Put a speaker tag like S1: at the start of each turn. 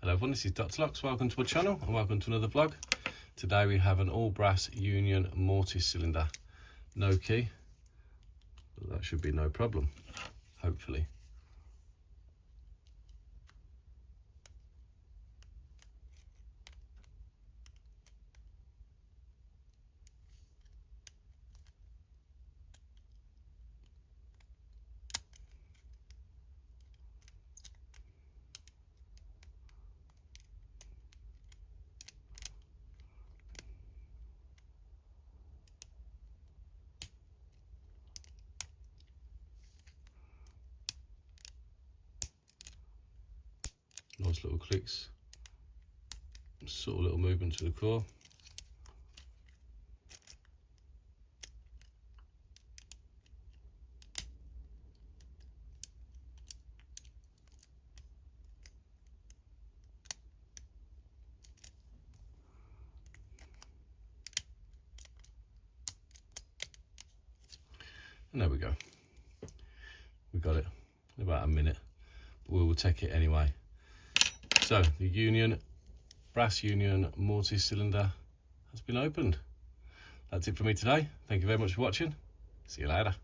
S1: Hello everyone, this is Dr. Locks. Welcome to my channel and welcome to another vlog. Today we have an all brass Union Mortice cylinder. No key, but that should be no problem, hopefully. Nice little clicks, sort of little movement to the core. And there we go. We got it in about a minute, but we will take it anyway. So the brass Union Mortice cylinder has been opened. That's it for me today. Thank you very much for watching. See you later.